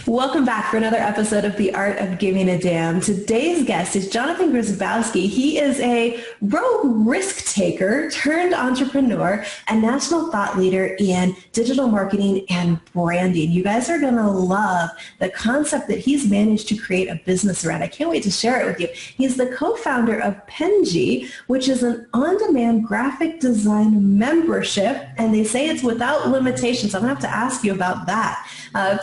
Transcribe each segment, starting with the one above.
Welcome back for another episode of The Art of Giving a Damn. Today's guest is Johnathan Grzybowski. He is a rogue risk taker turned entrepreneur and national thought leader in digital marketing and branding. You guys are going to love the concept that he's managed to create a business around. I can't wait to share it with you. He's the co-founder of Pengie, which is an on-demand graphic design membership, and they say it's without limitations. I'm going to have to ask you about that.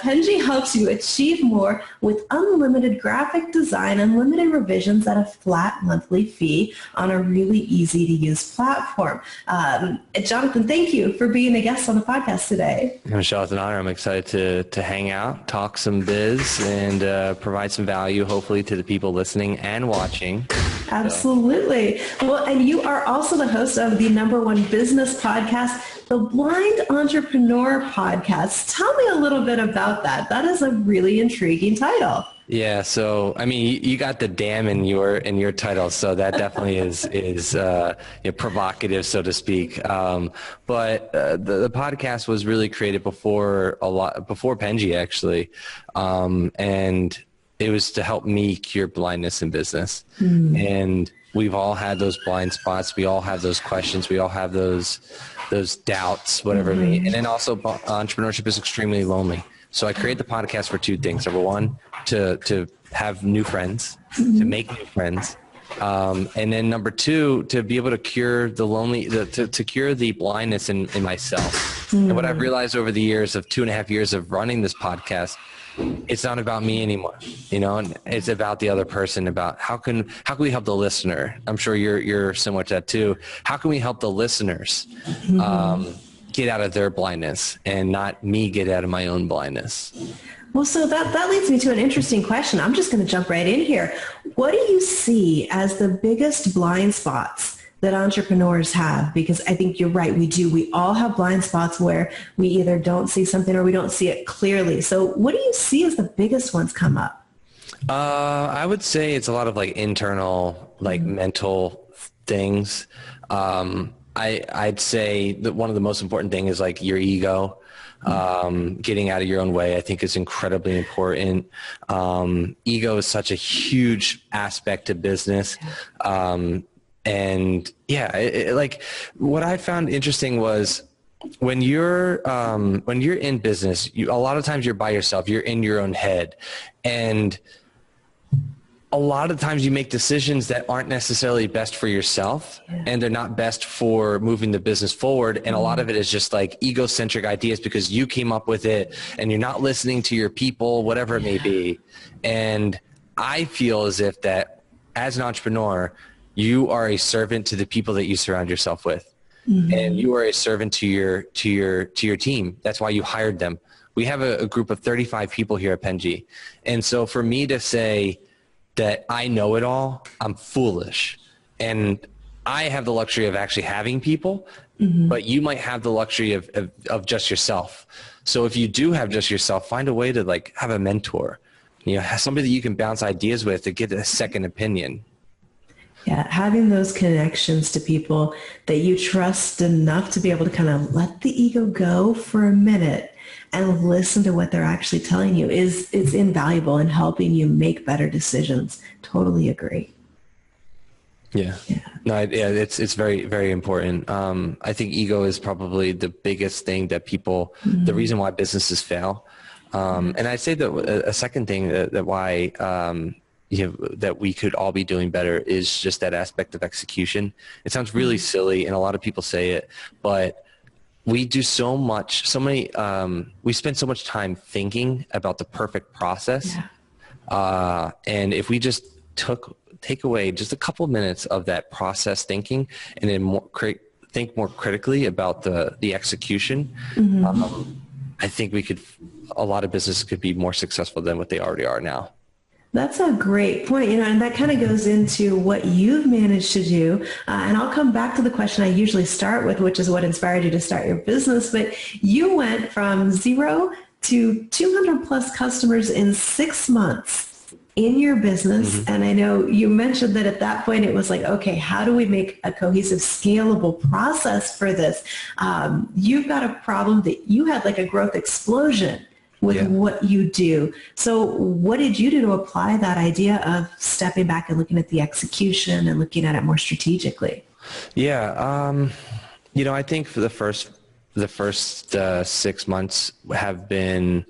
Pengie helps you achieve more with unlimited graphic design, unlimited revisions at a flat monthly fee on a really easy to use platform. Johnathan, thank you for being a guest on the podcast today. Michelle, it's an honor. I'm excited to hang out, talk some biz, and provide some value, hopefully, to the people listening and watching. Absolutely. Well, and you are also the host of the #1 business podcast, the Blind Entrepreneur Podcast. Tell me a little bit about that. That is a really intriguing title. Yeah, so I mean, you got the damn in your title, so that definitely is provocative, so to speak. But the podcast was really created before Pengie, actually, and it was to help me cure blindness in business. And we've all had those blind spots. We all have those questions. We all have those doubts, whatever it may be. And then also entrepreneurship is extremely lonely. So I created the podcast for two things. Number one, to have new friends, to make new friends. And then number two, to be able to cure to cure the blindness in myself. And what I've realized over the years of 2.5 years of running this podcast, it's not about me anymore, and it's about the other person, about how can we help the listener. I'm sure you're similar to that too. How can we help the listeners get out of their blindness and not me get out of my own blindness? Well, so that leads me to an interesting question. I'm just going to jump right in here. What do you see as the biggest blind spots that entrepreneurs have? Because I think you're right. We all have blind spots where we either don't see something or we don't see it clearly. So what do you see as the biggest ones come up? I would say it's a lot of internal, mental things. I'd say that one of the most important things is your ego. Getting out of your own way, I think, is incredibly important. Ego is such a huge aspect to business. And what I found interesting was when you're in business, a lot of times you're by yourself, you're in your own head, and a lot of times you make decisions that aren't necessarily best for yourself, and they're not best for moving the business forward. And a lot of it is just egocentric ideas because you came up with it and you're not listening to your people, whatever it may be. And I feel as if that as an entrepreneur, you are a servant to the people that you surround yourself with. And you are a servant to your team. That's why you hired them. We have a group of 35 people here at Pengie. And so for me to say that I know it all, I'm foolish. And I have the luxury of actually having people, but you might have the luxury of just yourself. So if you do have just yourself, find a way to have a mentor, have somebody that you can bounce ideas with to get a second opinion. Yeah, having those connections to people that you trust enough to be able to kind of let the ego go for a minute and listen to what they're actually telling you is invaluable in helping you make better decisions. Totally agree. Yeah. It's very, very important. I think ego is probably the biggest thing that people, the reason why businesses fail. And I'd say that a second thing that why, that we could all be doing better is just that aspect of execution. It sounds really silly, and a lot of people say it, but we do we spend so much time thinking about the perfect process. And if we just take away just a couple of minutes of that process thinking and then think more critically about the execution, I think a lot of businesses could be more successful than what they already are now. That's a great point, and that kind of goes into what you've managed to do. And I'll come back to the question I usually start with, which is what inspired you to start your business. But you went from 0 to 200 plus customers in 6 months in your business. And I know you mentioned that at that point it was okay, how do we make a cohesive, scalable process for this? You've got a problem that you had a growth explosion with what you do. So what did you do to apply that idea of stepping back and looking at the execution and looking at it more strategically? Yeah. I think for the first 6 months have been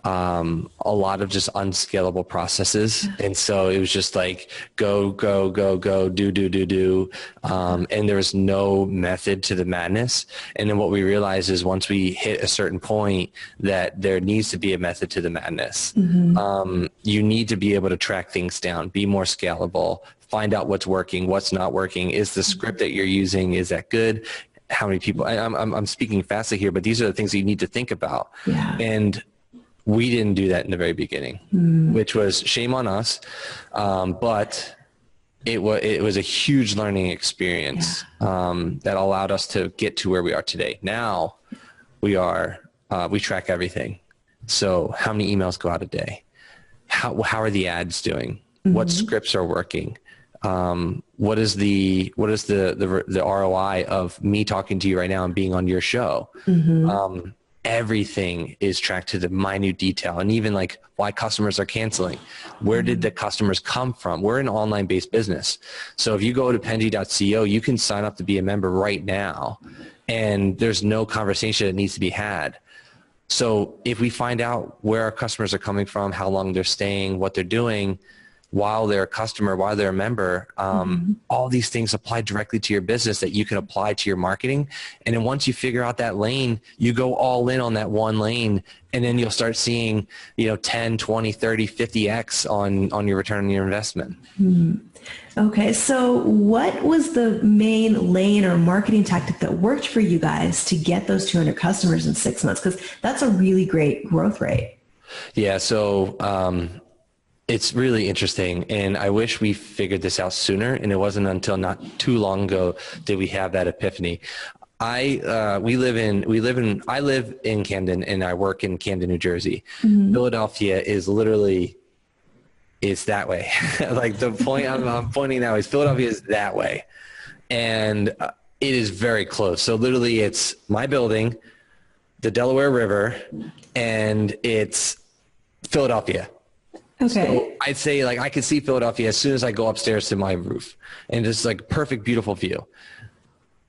a lot of just unscalable processes. And so it was just like, go, do. And there was no method to the madness. And then what we realized is once we hit a certain point that there needs to be a method to the madness. You need to be able to track things down, be more scalable, find out what's working, what's not working. Is the script that you're using, is that good? How many people, I'm speaking fastly here, but these are the things that you need to think about. Yeah. And we didn't do that in the very beginning, which was shame on us. But it was a huge learning experience that allowed us to get to where we are today. Now we track everything. So how many emails go out a day? How are the ads doing? What scripts are working? What is the ROI of me talking to you right now and being on your show? Everything is tracked to the minute detail, and even like why customers are canceling. Where did the customers come from? We're an online based business. So if you go to pengie.co, you can sign up to be a member right now, and there's no conversation that needs to be had. So if we find out where our customers are coming from, how long they're staying, what they're doing, while they're a customer, while they're a member, all these things apply directly to your business that you can apply to your marketing. And then once you figure out that lane, you go all in on that one lane, and then you'll start seeing, 10, 20, 30, 50x on your return on your investment. Okay. So what was the main lane or marketing tactic that worked for you guys to get those 200 customers in 6 months? Because that's a really great growth rate. Yeah. So, it's really interesting, and I wish we figured this out sooner, and it wasn't until not too long ago did we have that epiphany. I live in Camden, and I work in Camden, New Jersey. Philadelphia is literally, it's that way. Like the point I'm pointing now is Philadelphia is that way, and it is very close. So literally it's my building, the Delaware River, and it's Philadelphia. Okay. So I'd say like I could see Philadelphia as soon as I go upstairs to my roof, and it's like perfect, beautiful view.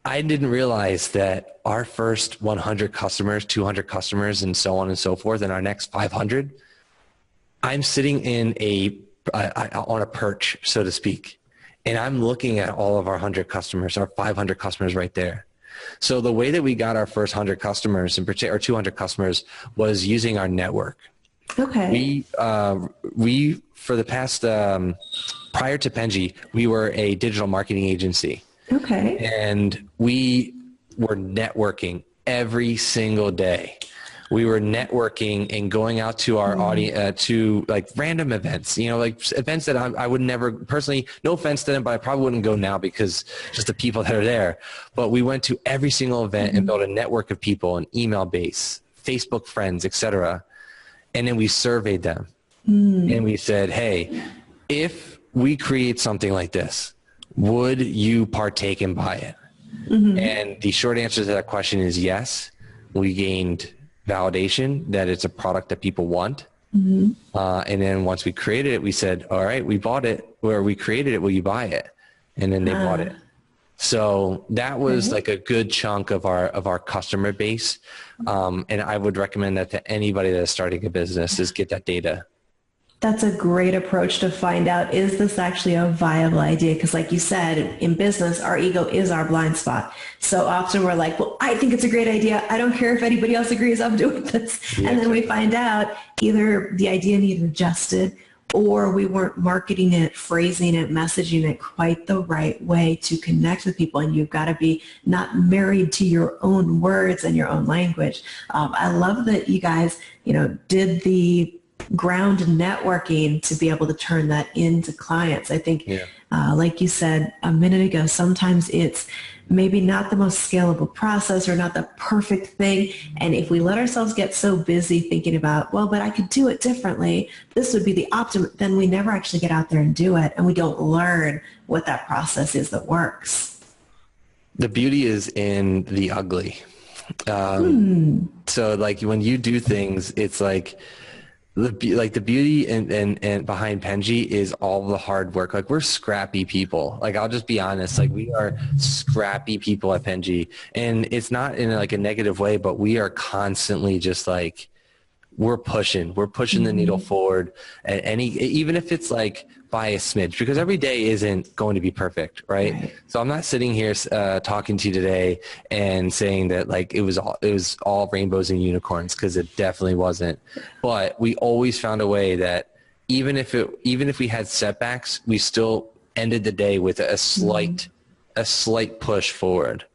I didn't realize that our first 100 customers, 200 customers, and so on and so forth, and our next 500, I'm sitting in on a perch, so to speak, and I'm looking at all of our 100 customers, our 500 customers right there. So the way that we got our first 100 customers, in particular, or 200 customers, was using our network. Okay. We for the past, prior to Pengie, we were a digital marketing agency. Okay. And we were networking every single day. We were networking and going out to our audience, to like random events, like events that I would never personally, no offense to them, but I probably wouldn't go now because just the people that are there. But we went to every single event and built a network of people, an email base, Facebook friends, etc. And then we surveyed them and we said, hey, if we create something like this, would you partake and buy it? And the short answer to that question is yes. We gained validation that it's a product that people want. And then once we created it, we said, all right, we bought it, or we created it, will you buy it? And then they bought it. So that was like a good chunk of our customer base. And I would recommend that to anybody that is starting a business is get that data. That's a great approach to find out, is this actually a viable idea? Because like you said, in business, our ego is our blind spot. So often we're like, well, I think it's a great idea. I don't care if anybody else agrees, I'm doing this. Yeah, and then we find out either the idea needed adjusted, or we weren't marketing it, phrasing it, messaging it quite the right way to connect with people. And you've got to be not married to your own words and your own language. I love that you guys, did the ground networking to be able to turn that into clients. I think, like you said a minute ago, sometimes it's maybe not the most scalable process or not the perfect thing. And if we let ourselves get so busy thinking about, well, but I could do it differently, this would be the optimum, then we never actually get out there and do it. And we don't learn what that process is that works. The beauty is in the ugly. So like when you do things, it's like the beauty and behind Pengie is all the hard work. Like we're scrappy people. Like I'll just be honest. Like we are scrappy people at Pengie, and it's not in like a negative way, but we are constantly just like we're pushing the needle forward. And even if it's like by a smidge, because every day isn't going to be perfect, right? So I'm not sitting here talking to you today and saying that like it was all rainbows and unicorns, because it definitely wasn't. But we always found a way that even if we had setbacks, we still ended the day with a slight push forward.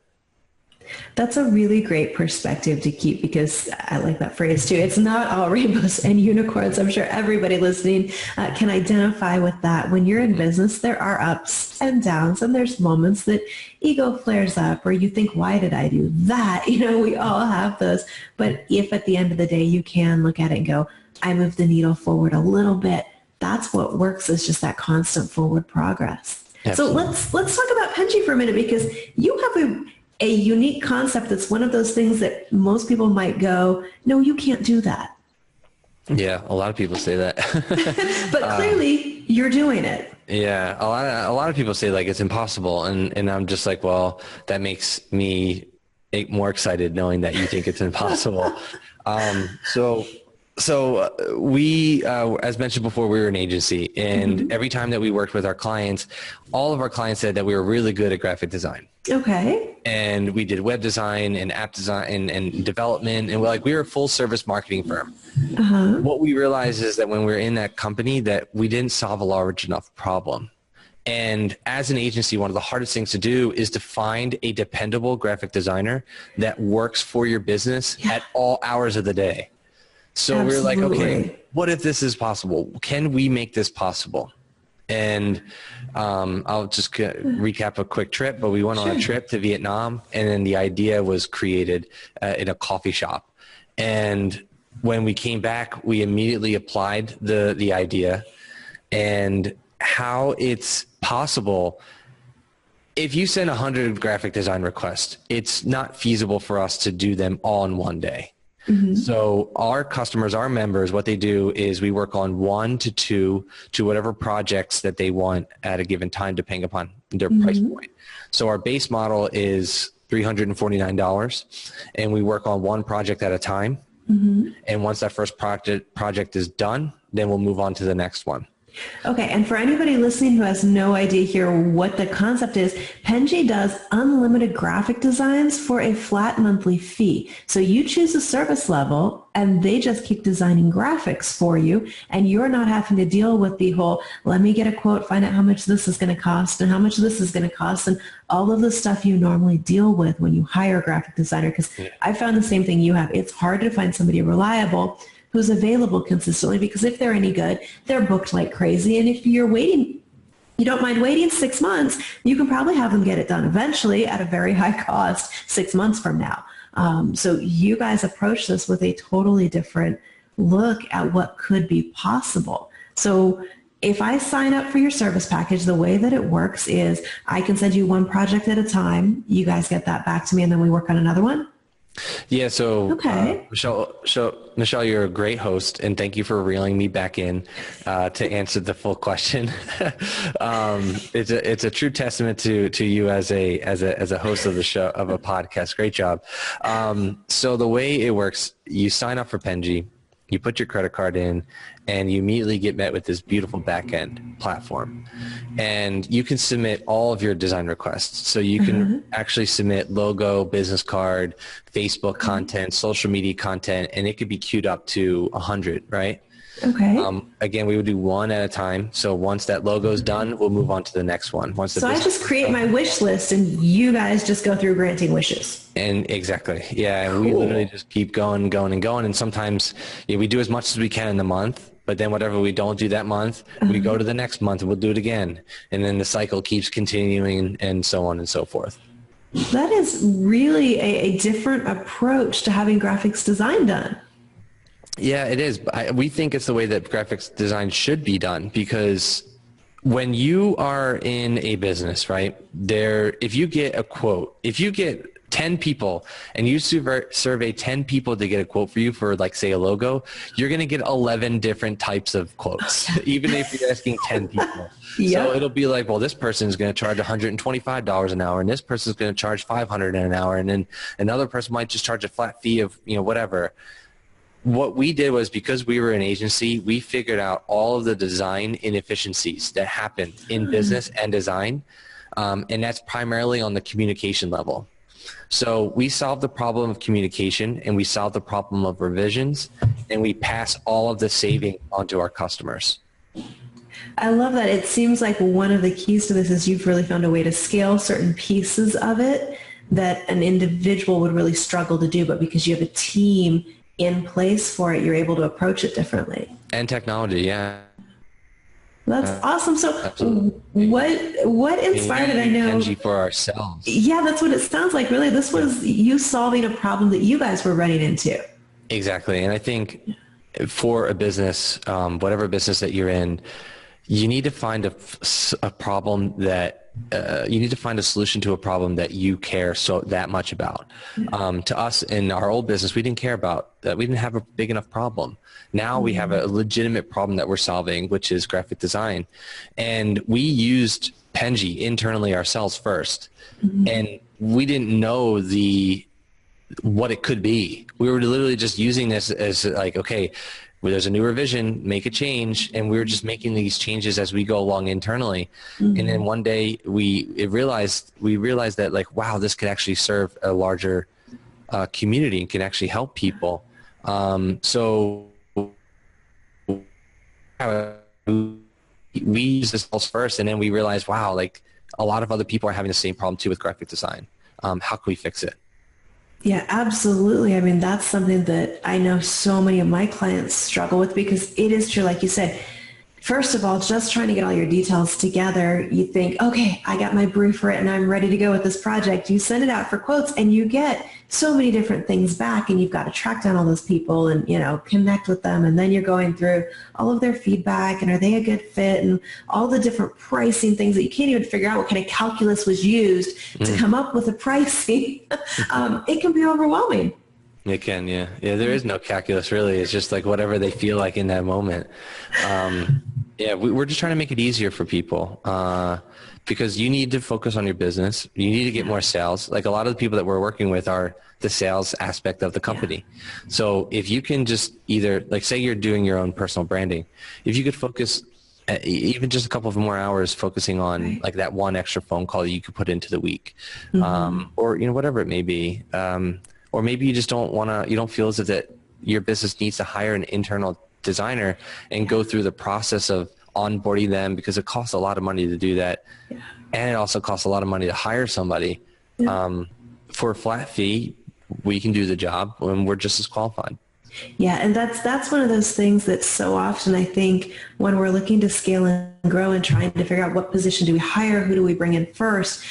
That's a really great perspective to keep, because I like that phrase too. It's not all rainbows and unicorns. I'm sure everybody listening can identify with that. When you're in business, there are ups and downs, and there's moments that ego flares up or you think, why did I do that? We all have those. But if at the end of the day you can look at it and go, I moved the needle forward a little bit, that's what works, is just that constant forward progress. Absolutely. So let's talk about Pengie for a minute, because you have a unique concept that's one of those things that most people might go, no, you can't do that. Yeah, a lot of people say that. But clearly you're doing it. Yeah, a lot of people say like it's impossible, and I'm just like, well, that makes me more excited knowing that you think it's impossible. So we, as mentioned before, we were an agency, and every time that we worked with our clients, all of our clients said that we were really good at graphic design. Okay. And we did web design and app design and development, and we were a full service marketing firm. What we realized is that when we were in that company, that we didn't solve a large enough problem. And as an agency, one of the hardest things to do is to find a dependable graphic designer that works for your business at all hours of the day. So Absolutely. We were like, okay, what if this is possible? Can we make this possible? And I'll just recap a quick trip, but we went on a trip to Vietnam, and then the idea was created in a coffee shop. And when we came back, we immediately applied the idea, and how it's possible. If you send 100 graphic design requests, it's not feasible for us to do them all in one day. So our customers, our members, what they do is we work on 1 to 2 to whatever projects that they want at a given time, depending upon their price point. So our base model is $349, and we work on one project at a time. And once that first project is done, then we'll move on to the next one. Okay, and for anybody listening who has no idea here what the concept is, Pengie does unlimited graphic designs for a flat monthly fee. So you choose a service level, and they just keep designing graphics for you, and you're not having to deal with the whole, let me get a quote, find out how much this is going to cost and how much this is going to cost, and all of the stuff you normally deal with when you hire a graphic designer. Because I found the same thing you have. It's hard to find somebody reliable who's available consistently, because if they're any good, they're booked like crazy. And if you're waiting, you don't mind waiting 6 months, you can probably have them get it done eventually at a very high cost 6 months from now. So you guys approach this with a totally different look at what could be possible. So if I sign up for your service package, the way that it works is I can send you one project at a time. You guys get that back to me, and then we work on another one. Yeah. So, okay. Michelle, you're a great host, and thank you for reeling me back in to answer the full question. It's a true testament to you as a host of the show, of a podcast. Great job. So the way it works, you sign up for Pengie, you put your credit card in, and you immediately get met with this beautiful back-end platform. And you can submit all of your design requests. So you can actually submit logo, business card, Facebook content, social media content, and it could be queued up to 100, right? Okay. Again, we would do one at a time. So once that logo is done, we'll move on to the next one. So I just create my wish list, and you guys just go through granting wishes. And exactly. Yeah. And we literally just keep going. And sometimes we do as much as we can in the month, but then whatever we don't do that month, we go to the next month and we'll do it again. And then the cycle keeps continuing, and so on and so forth. That is really a different approach to having graphics design done. Yeah, it is. We think it's the way that graphics design should be done, because when you are in a business, right, if you get a quote, if you get 10 people and you survey 10 people to get a quote for you for, like, say, a logo, you're going to get 11 different types of quotes, even if you're asking 10 people. Yep. So it'll be like, well, this person's going to charge $125 an hour, and this person's going to charge $500 an hour, and then another person might just charge a flat fee of, whatever. What we did was, because we were an agency, we figured out all of the design inefficiencies that happen in business and design, and that's primarily on the communication level. So we solved the problem of communication, and we solved the problem of revisions, and we pass all of the saving onto our customers. I love that. It seems like one of the keys to this is you've really found a way to scale certain pieces of it that an individual would really struggle to do, but because you have a team in place for it, you're able to approach it differently. And technology, yeah. That's awesome. So what inspired it? I know Pengie for ourselves. Yeah, that's what it sounds like. Really, this was you solving a problem that you guys were running into. Exactly. And I think for a business, whatever business that you're in, you need to find a problem that you need to find a solution to a problem that you care that much about. To us in our old business, we didn't care about that. We didn't have a big enough problem. Now we have a legitimate problem that we're solving, which is graphic design. And we used Pengie internally ourselves first. And we didn't know what it could be. We were literally just using this as like, okay, well, there's a new revision, make a change. And we were just making these changes as we go along internally. And then one day we realized that, like, wow, this could actually serve a larger community and can actually help people. So we used this first, and then we realized, wow, like, a lot of other people are having the same problem too with graphic design. How can we fix it? Yeah, absolutely. I mean, that's something that I know so many of my clients struggle with, because it is true, like you said, first of all, just trying to get all your details together, you think, okay, I got my brief written, I'm ready to go with this project. You send it out for quotes and you get so many different things back, and you've got to track down all those people and, connect with them. And then you're going through all of their feedback and are they a good fit and all the different pricing things that you can't even figure out what kind of calculus was used to come up with a pricing. It can be overwhelming. It can, yeah. Yeah, there is no calculus, really. It's just like whatever they feel like in that moment. Yeah, we're just trying to make it easier for people because you need to focus on your business. You need to get more sales. Like, a lot of the people that we're working with are the sales aspect of the company. So if you can just either, like, say you're doing your own personal branding, if you could focus even just a couple of more hours focusing on like that one extra phone call you could put into the week, or whatever it may be. Or maybe you just you don't feel as if that your business needs to hire an internal designer and go through the process of onboarding them, because it costs a lot of money to do that. And it also costs a lot of money to hire somebody. For a flat fee, we can do the job and we're just as qualified. Yeah, and that's one of those things that so often I think when we're looking to scale and grow and trying to figure out what position do we hire, who do we bring in first,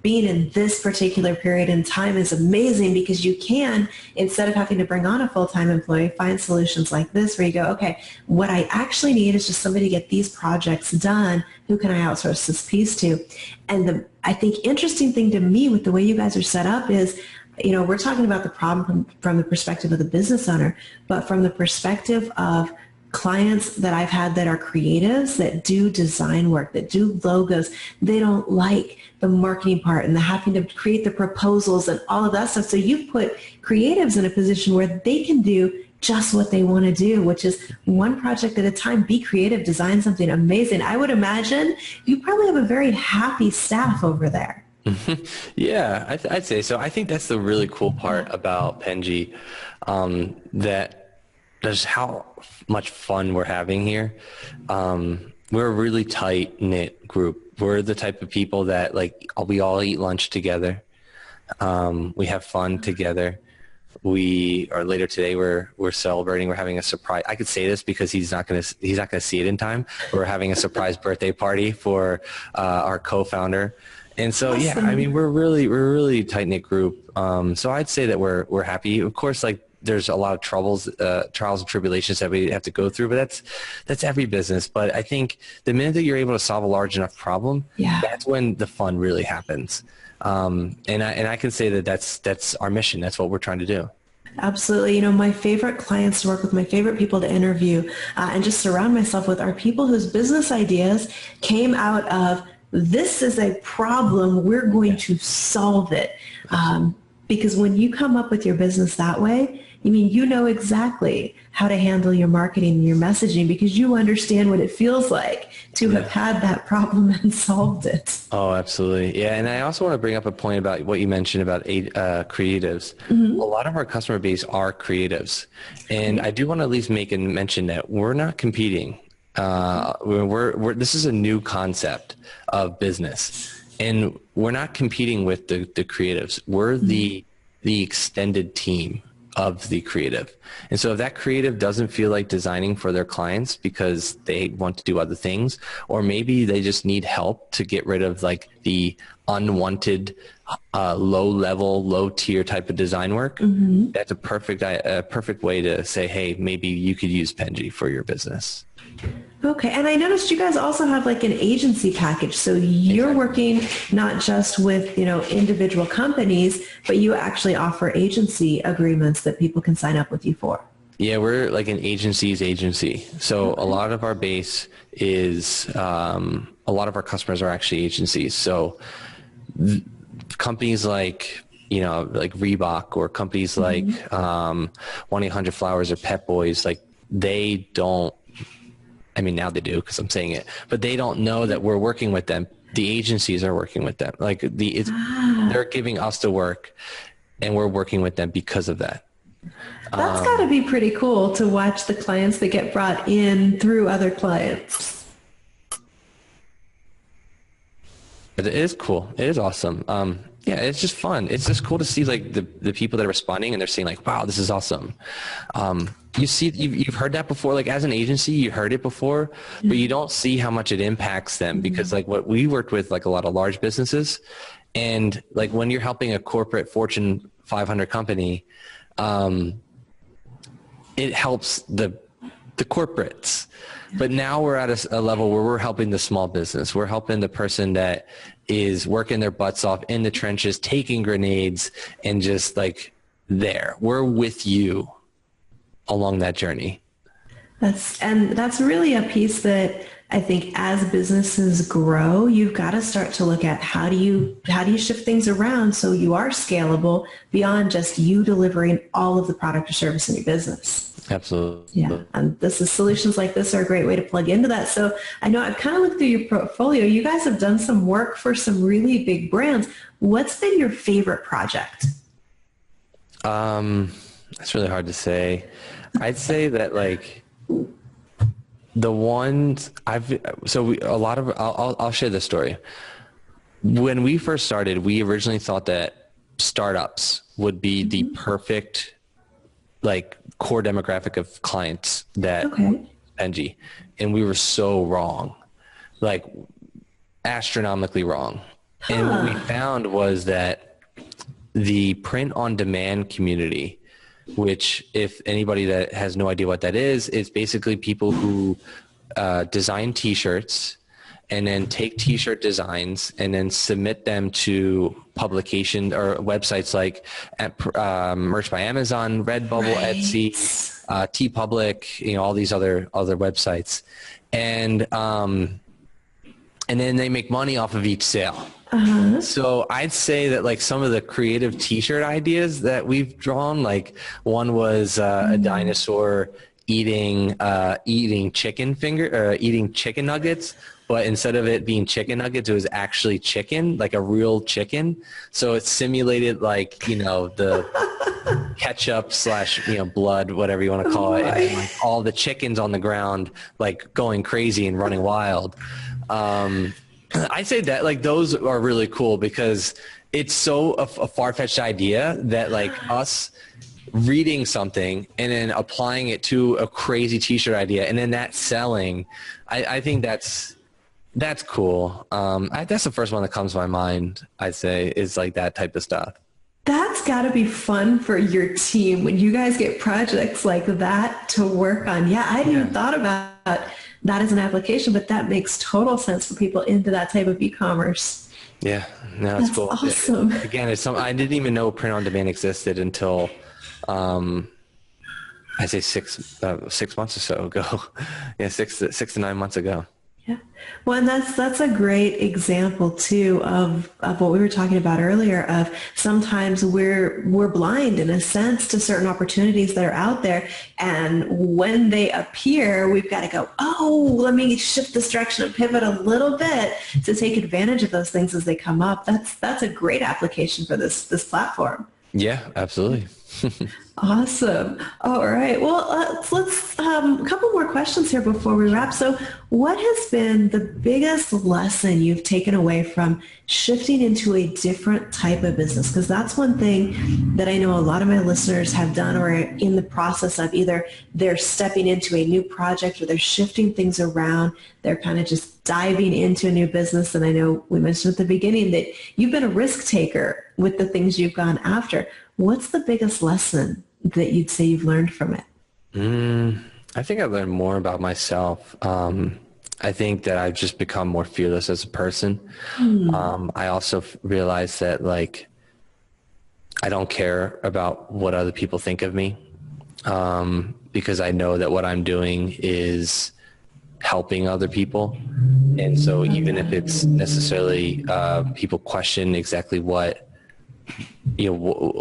being in this particular period in time is amazing, because you can, instead of having to bring on a full-time employee, find solutions like this where you go, okay, what I actually need is just somebody to get these projects done. Who can I outsource this piece to? And the, I think, interesting thing to me with the way you guys are set up is, we're talking about the problem from the perspective of the business owner, but from the perspective of clients that I've had that are creatives, that do design work, that do logos, they don't like the marketing part and the having to create the proposals and all of that stuff. So you've put creatives in a position where they can do just what they want to do, which is one project at a time, be creative, design something amazing. I would imagine you probably have a very happy staff over there. Yeah, I'd say so. I think that's the really cool part about Pengie, that there's how much fun we're having here. We're a really tight-knit group. We're the type of people that, like, we all eat lunch together. We have fun together. Later today we're celebrating. We're having a surprise. I could say this because he's not gonna see it in time. We're having a surprise birthday party for our co-founder. And so, yeah, I mean, we're really tight knit group. So I'd say that we're happy. Of course, like, there's a lot of trials and tribulations that we have to go through, but that's every business. But I think the minute that you're able to solve a large enough problem, that's when the fun really happens. And I can say that that's our mission. That's what we're trying to do. Absolutely. My favorite clients to work with, my favorite people to interview and just surround myself with are people whose business ideas came out of, this is a problem, we're going to solve it. Because when you come up with your business that way, you know exactly how to handle your marketing and your messaging because you understand what it feels like to have had that problem and solved it. Oh, absolutely. Yeah. And I also want to bring up a point about what you mentioned about creatives. Mm-hmm. A lot of our customer base are creatives. And I do want to at least make a mention that we're not competing. This is a new concept of business. And we're not competing with the creatives. We're the extended team of the creative. And so if that creative doesn't feel like designing for their clients because they want to do other things, or maybe they just need help to get rid of like the unwanted, low level, low tier type of design work, that's a perfect way to say, hey, maybe you could use Pengie for your business. Okay. And I noticed you guys also have like an agency package. So you're working not just with, individual companies, but you actually offer agency agreements that people can sign up with you for. Yeah, we're like an agency's agency. So a lot of our base is, a lot of our customers are actually agencies. So companies like, like Reebok or companies like 1-800-Flowers or Pet Boys, like they don't, now they do because I'm saying it, but they don't know that we're working with them. The agencies are working with them. Like they're giving us the work and we're working with them because of that. That's got to be pretty cool to watch the clients that get brought in through other clients. It is cool. It is awesome. Yeah, it's just fun. It's just cool to see like the people that are responding and they're saying like, wow, this is awesome. You've heard that before, like as an agency, you heard it before, but you don't see how much it impacts them because like what we worked with, like a lot of large businesses, and like when you're helping a corporate Fortune 500 company, it helps the corporates. But now we're at a level where we're helping the small business. We're helping the person that is working their butts off in the trenches, taking grenades, and just like there. We're with you along that journey. That's really a piece that I think as businesses grow, you've got to start to look at how do you shift things around so you are scalable beyond just you delivering all of the product or service in your business. Absolutely. Yeah. And solutions like this are a great way to plug into that. So I know I've kind of looked through your portfolio. You guys have done some work for some really big brands. What's been your favorite project? That's really hard to say. I'd say that like the ones I'll share this story. When we first started, we originally thought that startups would be the perfect like core demographic of clients that Pengie, and we were so wrong, like astronomically wrong. And what we found was that the print on demand community, which if anybody that has no idea what that is basically people who design t-shirts and then take t-shirt designs and then submit them to publication or websites like Merch by Amazon, Redbubble, Etsy, TeePublic, all these other websites. And then they make money off of each sale. So I'd say that like some of the creative t-shirt ideas that we've drawn, like one was a dinosaur eating chicken nuggets, but instead of it being chicken nuggets, it was actually chicken, like a real chicken. So it simulated like, the ketchup / blood, whatever you want to call it. And then, like, all the chickens on the ground, like going crazy and running wild. I'd say that like those are really cool because it's so a far-fetched idea that like us reading something and then applying it to a crazy t-shirt idea and then that selling, I think that's cool. That's the first one that comes to my mind, I'd say, is like that type of stuff. That's got to be fun for your team when you guys get projects like that to work on. Yeah, I hadn't even thought about that as an application, but that makes total sense for people into that type of e-commerce. Yeah, no, it's cool. Awesome. Again, I didn't even know print on demand existed until, I say 6 months or so ago. Yeah, 6 to 9 months ago. Yeah. Well, and that's a great example too of what we were talking about earlier of sometimes we're blind in a sense to certain opportunities that are out there. And when they appear, we've got to go, oh, let me shift this direction and pivot a little bit to take advantage of those things as they come up. That's a great application for this platform. Yeah, absolutely. Awesome. All right. Well, let's a couple more questions here before we wrap. So what has been the biggest lesson you've taken away from shifting into a different type of business? Because that's one thing that I know a lot of my listeners have done or are in the process of. Either they're stepping into a new project or they're shifting things around. They're kind of just diving into a new business. And I know we mentioned at the beginning that you've been a risk taker with the things you've gone after. What's the biggest lesson that you'd say you've learned from it? I think I've learned more about myself. I think that I've just become more fearless as a person. I also realized that like, I don't care about what other people think of me, because I know that what I'm doing is helping other people. And so even if it's necessarily, people question exactly what,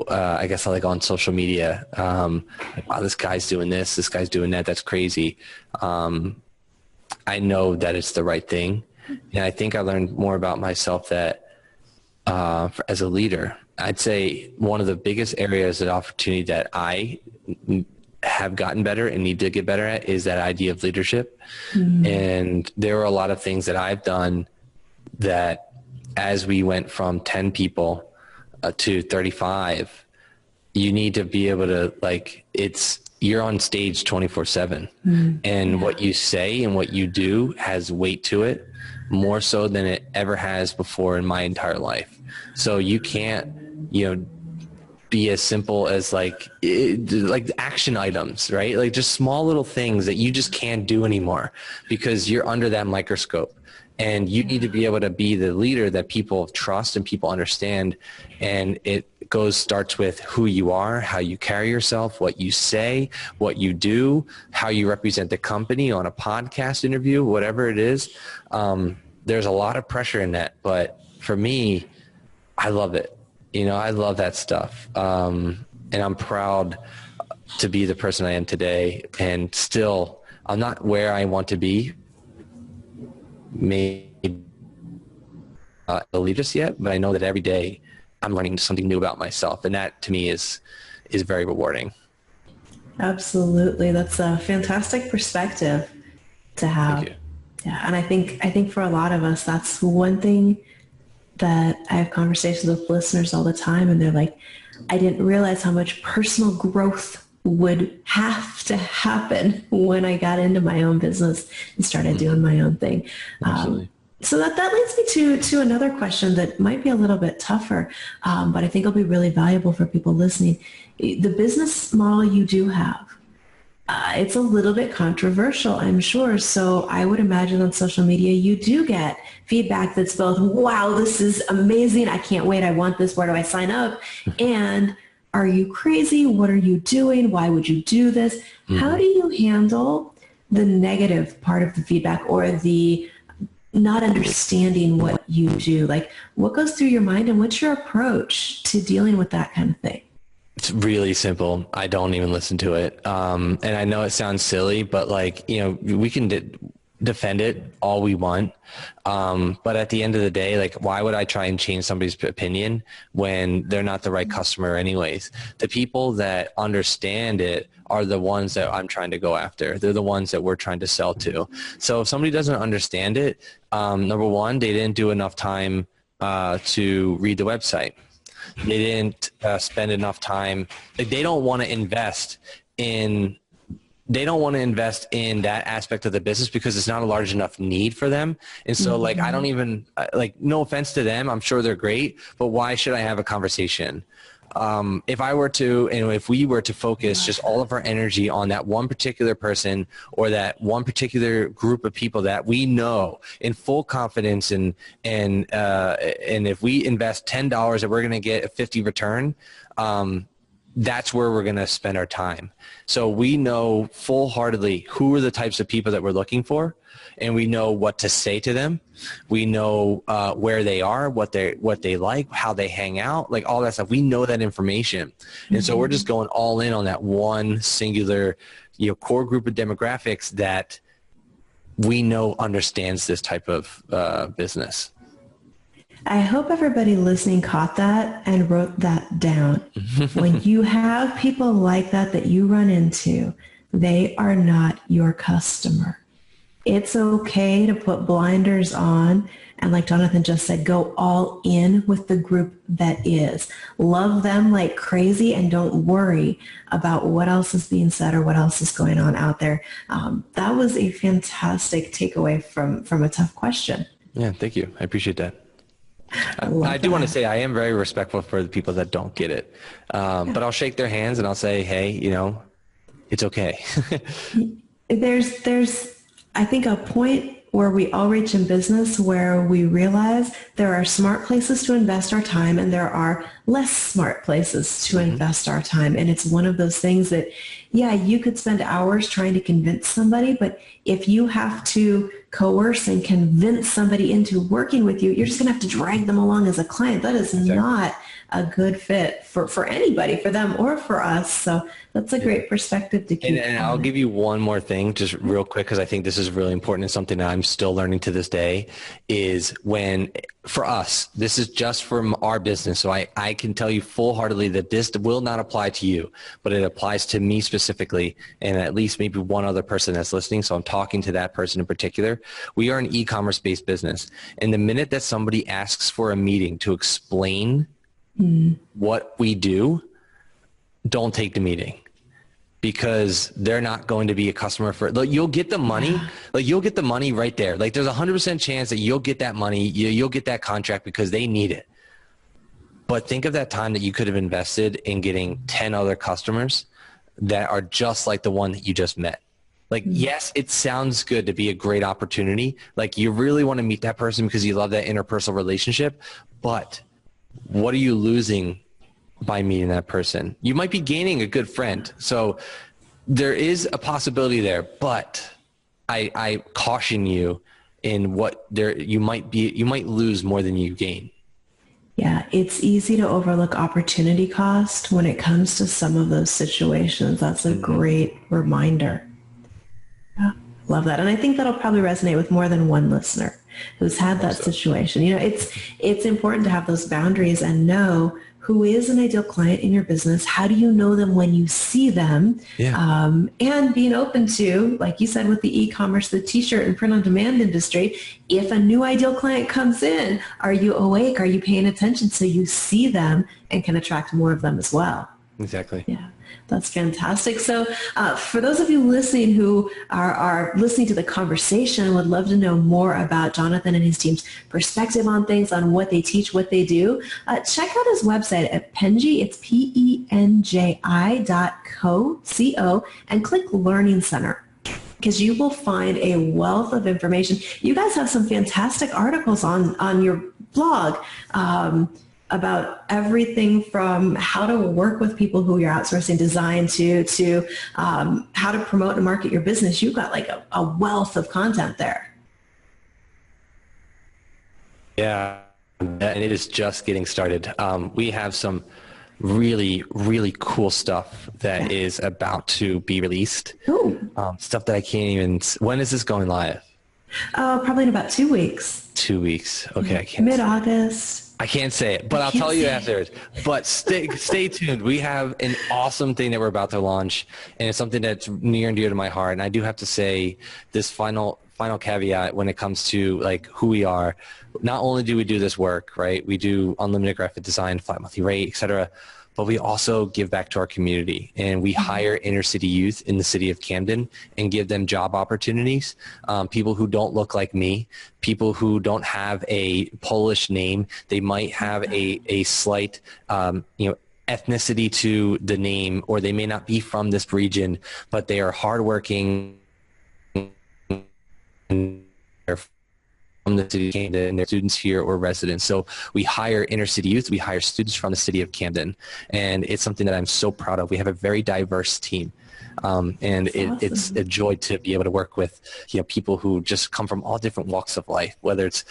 I guess like on social media, like, wow, this guy's doing this guy's doing that. That's crazy. I know that it's the right thing. And I think I learned more about myself that, as a leader, I'd say one of the biggest areas of opportunity that I have gotten better and need to get better at is that idea of leadership. And there are a lot of things that I've done that as we went from 10 people to 35, you need to be able to you're on stage 24/7 and what you say and what you do has weight to it more so than it ever has before in my entire life. So you can't, be as simple as like action items, right? Like just small little things that you just can't do anymore because you're under that microscope. And you need to be able to be the leader that people trust and people understand. And it starts with who you are, how you carry yourself, what you say, what you do, how you represent the company on a podcast interview, whatever it is. There's a lot of pressure in that. But for me, I love it. I love that stuff. And I'm proud to be the person I am today. And still, I'm not where I want to be. Maybe believe this yet, but I know that every day I'm learning something new about myself, and that to me is very rewarding. Absolutely, that's a fantastic perspective to have. Thank you. Yeah, and I think for a lot of us, that's one thing that I have conversations with listeners all the time, and they're like, I didn't realize how much personal growth would have to happen when I got into my own business and started doing my own thing. So that leads me to another question that might be a little bit tougher, but I think it'll be really valuable for people listening. The business model you do have, it's a little bit controversial, I'm sure. So I would imagine on social media, you do get feedback that's both, wow, this is amazing. I can't wait. I want this. Where do I sign up? And are you crazy? What are you doing? Why would you do this? How do you handle the negative part of the feedback or the not understanding what you do? Like, what goes through your mind and what's your approach to dealing with that kind of thing? It's really simple. I don't even listen to it. And I know it sounds silly, but we can defend it all we want. But at the end of the day, like, why would I try and change somebody's opinion when they're not the right customer anyways? The people that understand it are the ones that I'm trying to go after. They're the ones that we're trying to sell to. So if somebody doesn't understand it, number one, they didn't do enough time to read the website. They didn't spend enough time. Like, they don't want to invest in that aspect of the business because it's not a large enough need for them. And so I don't even no offense to them. I'm sure they're great, but why should I have a conversation? if I were to, and if we were to focus just all of our energy on that one particular person or that one particular group of people that we know in full confidence, and if we invest $10 that we're going to get a 50 return, that's where we're going to spend our time. So we know full-heartedly who are the types of people that we're looking for, and we know what to say to them. We know where they are, what they like, how they hang out, like all that stuff. We know that information. And so we're just going all in on that one singular, core group of demographics that we know understands this type of business. I hope everybody listening caught that and wrote that down. When you have people like that you run into, they are not your customer. It's okay to put blinders on and, like Johnathan just said, go all in with the group that is. Love them like crazy and don't worry about what else is being said or what else is going on out there. That was a fantastic takeaway from a tough question. Yeah, thank you. I appreciate that. I do want to say I am very respectful for the people that don't get it. But I'll shake their hands and I'll say, hey, it's okay. There's, I think, a point where we all reach in business where we realize there are smart places to invest our time and there are less smart places to invest our time. And it's one of those things that, yeah, you could spend hours trying to convince somebody, but if you have to coerce and convince somebody into working with you, you're just going to have to drag them along as a client. That is not a good fit for anybody, for them or for us. So that's a great perspective to keep. And I'll give you one more thing just real quick, because I think this is really important and something that I'm still learning to this day, is when, for us, this is just from our business. So I can tell you full-heartedly that this will not apply to you, but it applies to me specifically, and at least maybe one other person that's listening. So I'm talking to that person in particular. We are an e-commerce based business. And the minute that somebody asks for a meeting to explain what we do, don't take the meeting, because they're not going to be a customer for it. Like, you'll get the money, like you'll get the money right there. Like there's 100% chance that you'll get that money, you'll get that contract because they need it. But think of that time that you could have invested in getting 10 other customers that are just like the one that you just met. Like, yes, it sounds good to be a great opportunity. Like, you really want to meet that person because you love that interpersonal relationship, but what are you losing by meeting that person? You might be gaining a good friend. So there is a possibility there, but I caution you in what you might lose more than you gain. Yeah, it's easy to overlook opportunity cost when it comes to some of those situations. That's a great reminder. Yeah, love that. And I think that'll probably resonate with more than one listener who's had that situation. It's important to have those boundaries and know who is an ideal client in your business. How do you know them when you see them? Yeah. And being open to, like you said, with the e-commerce, the t-shirt and print on demand industry, if a new ideal client comes in, are you awake? Are you paying attention so you see them and can attract more of them as well? Exactly. Yeah. That's fantastic. So for those of you listening who are listening to the conversation, would love to know more about Johnathan and his team's perspective on things, on what they teach, what they do, check out his website at Pengie. It's pengi.co, and click Learning Center, because you will find a wealth of information. You guys have some fantastic articles on your blog about everything from how to work with people who you're outsourcing design to how to promote and market your business. You've got like a wealth of content there. Yeah, and it is just getting started. We have some really, really cool stuff that is about to be released. Stuff that I can't even, when is this going live? Probably in about 2 weeks. 2 weeks. Okay. I can't. Mid-August. I can't say it, but I'll tell you afterwards. But stay tuned. We have an awesome thing that we're about to launch, and it's something that's near and dear to my heart. And I do have to say this final caveat when it comes to like who we are. Not only do we do this work, right? We do unlimited graphic design, flat monthly rate, et cetera, but we also give back to our community, and we hire inner city youth in the city of Camden and give them job opportunities. People who don't look like me, people who don't have a Polish name, they might have a slight, ethnicity to the name, or they may not be from this region, but they are hardworking and they're from the city of Camden, and they're students here or residents. So we hire inner city youth. We hire students from the city of Camden, and it's something that I'm so proud of. We have a very diverse team. And it's a joy to be able to work with, people who just come from all different walks of life, whether it's,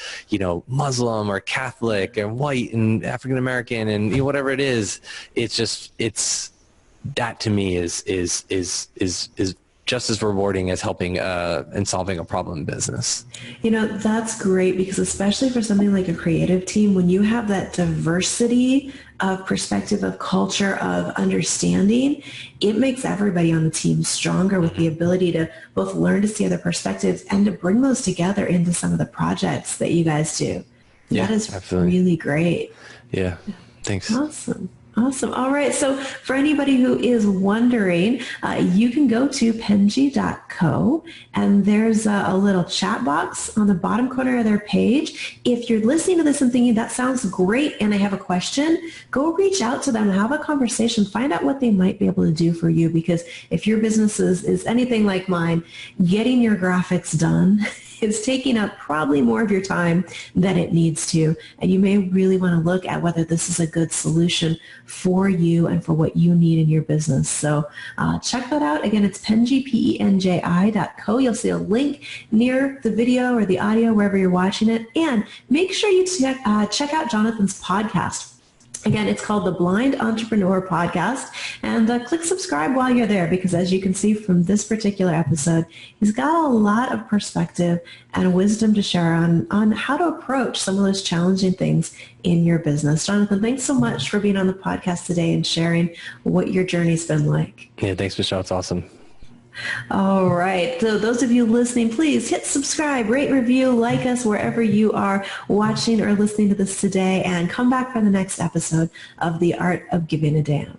Muslim or Catholic and white and African American and whatever it is. It's that to me is just as rewarding as helping and solving a problem in business. That's great, because especially for something like a creative team, when you have that diversity of perspective, of culture, of understanding, it makes everybody on the team stronger with the ability to both learn to see other perspectives and to bring those together into some of the projects that you guys do. Yeah, that is absolutely. Really great. Yeah, thanks. Awesome. All right. So for anybody who is wondering, you can go to pengie.co, and there's a little chat box on the bottom corner of their page. If you're listening to this and thinking that sounds great and I have a question, go reach out to them, have a conversation, find out what they might be able to do for you. Because if your business is anything like mine, getting your graphics done is taking up probably more of your time than it needs to. And you may really want to look at whether this is a good solution for you and for what you need in your business. So check that out. Again, it's Pengie, penji.co. You'll see a link near the video or the audio, wherever you're watching it. And make sure you check out Johnathan's podcast. Again, it's called the Blind Entrepreneur Podcast, and click subscribe while you're there, because as you can see from this particular episode, he's got a lot of perspective and wisdom to share on how to approach some of those challenging things in your business. Johnathan, thanks so much for being on the podcast today and sharing what your journey's been like. Yeah, thanks, Michelle. It's awesome. All right. So those of you listening, please hit subscribe, rate, review, like us wherever you are watching or listening to this today, and come back for the next episode of The Art of Giving a Damn.